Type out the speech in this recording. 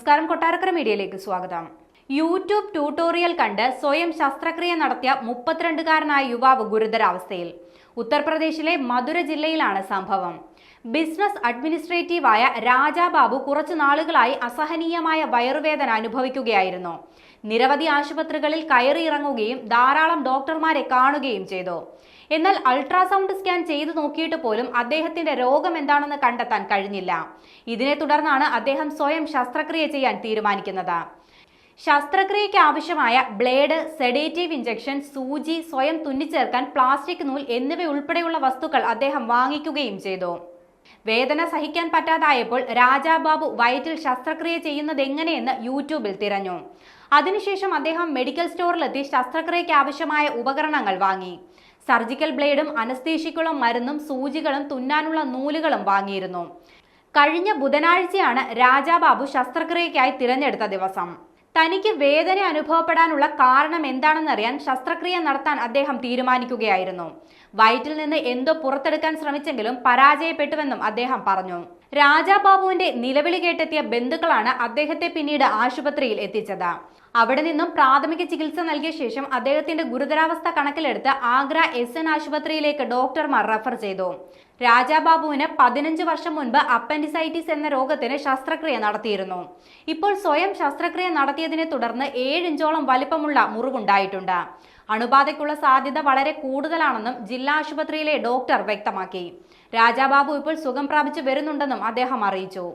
നമസ്കാരം, കൊട്ടാരക്കര മീഡിയയിലേക്ക് സ്വാഗതം. യൂട്യൂബ് ട്യൂട്ടോറിയൽ കണ്ട് സ്വയം ശസ്ത്രക്രിയ നടത്തിയ 32-കാരനായ യുവാവ് ഗുരുതരാവസ്ഥയിൽ. ഉത്തർപ്രദേശിലെ മധുര ജില്ലയിലാണ് സംഭവം. ബിസിനസ് അഡ്മിനിസ്ട്രേറ്റീവായ രാജാബാബു കുറച്ചു നാളുകളായി അസഹനീയമായ വയറുവേദന അനുഭവിക്കുകയായിരുന്നു. നിരവധി ആശുപത്രികളിൽ കയറിയിറങ്ങുകയും ധാരാളം ഡോക്ടർമാരെ കാണുകയും ചെയ്തു. എന്നാൽ അൾട്രാസൗണ്ട് സ്കാൻ ചെയ്തു നോക്കിയിട്ട് പോലും അദ്ദേഹത്തിന്റെ രോഗം എന്താണെന്ന് കണ്ടെത്താൻ കഴിഞ്ഞില്ല. ഇതിനെ തുടർന്നാണ് അദ്ദേഹം സ്വയം ശസ്ത്രക്രിയ ചെയ്യാൻ തീരുമാനിക്കുന്നത്. ശസ്ത്രക്രിയയ്ക്ക് ആവശ്യമായ ബ്ലേഡ്, സെഡേറ്റീവ് ഇഞ്ചക്ഷൻ, സൂചി, സ്വയം തുന്നിച്ചേർക്കാൻ പ്ലാസ്റ്റിക് നൂൽ എന്നിവയുൾപ്പെടെയുള്ള വസ്തുക്കൾ അദ്ദേഹം വാങ്ങിക്കുകയും ചെയ്തു. വേദന സഹിക്കാൻ പറ്റാതായപ്പോൾ രാജാബാബു വയറ്റിൽ ശസ്ത്രക്രിയ ചെയ്യുന്നത് എങ്ങനെയെന്ന് യൂട്യൂബിൽ തിരഞ്ഞു. അതിനുശേഷം അദ്ദേഹം മെഡിക്കൽ സ്റ്റോറിലെത്തി ശസ്ത്രക്രിയയ്ക്ക് ആവശ്യമായ ഉപകരണങ്ങൾ വാങ്ങി. സർജിക്കൽ ബ്ലേഡും അനസ്തീഷ്യക്കുള്ള മരുന്നും സൂചികളും തുന്നാനുള്ള നൂലുകളും വാങ്ങിയിരുന്നു. കഴിഞ്ഞ ബുധനാഴ്ചയാണ് രാജാബാബു ശസ്ത്രക്രിയയ്ക്കായി തിരഞ്ഞെടുത്ത ദിവസം. തനിക്ക് വേദന അനുഭവപ്പെടാനുള്ള കാരണം എന്താണെന്നറിയാൻ ശസ്ത്രക്രിയ നടത്താൻ അദ്ദേഹം തീരുമാനിക്കുകയായിരുന്നു. വയറ്റിൽ നിന്ന് എന്തോ പുറത്തെടുക്കാൻ ശ്രമിച്ചെങ്കിലും പരാജയപ്പെട്ടുവെന്നും അദ്ദേഹം പറഞ്ഞു. രാജാബാബുവിന്റെ നിലവിളി കേട്ടെത്തിയ ബന്ധുക്കളാണ് അദ്ദേഹത്തെ പിന്നീട് ആശുപത്രിയിൽ എത്തിച്ചത്. അവിടെ നിന്നും പ്രാഥമിക ചികിത്സ നൽകിയ ശേഷം അദ്ദേഹത്തിന്റെ ഗുരുതരാവസ്ഥ കണക്കിലെടുത്ത് ആഗ്ര SN ആശുപത്രിയിലേക്ക് ഡോക്ടർമാർ റഫർ ചെയ്തു. രാജാബാബുവിന് 15 വർഷം മുൻപ് അപ്പൻഡിസൈറ്റിസ് എന്ന രോഗത്തിന് ശസ്ത്രക്രിയ നടത്തിയിരുന്നു. ഇപ്പോൾ സ്വയം ശസ്ത്രക്രിയ നടത്തിയതിനെ തുടർന്ന് 7 ഇഞ്ചോളം വലിപ്പമുള്ള മുറിവുണ്ടായിട്ടുണ്ട്. അണുബാധയ്ക്കുള്ള സാധ്യത വളരെ കൂടുതലാണെന്നും ജില്ലാ ആശുപത്രിയിലെ ഡോക്ടർ വ്യക്തമാക്കി. രാജാബാബു ഇപ്പോൾ സുഖം പ്രാപിച്ചു വരുന്നുണ്ടെന്നും അദ്ദേഹം അറിയിച്ചു.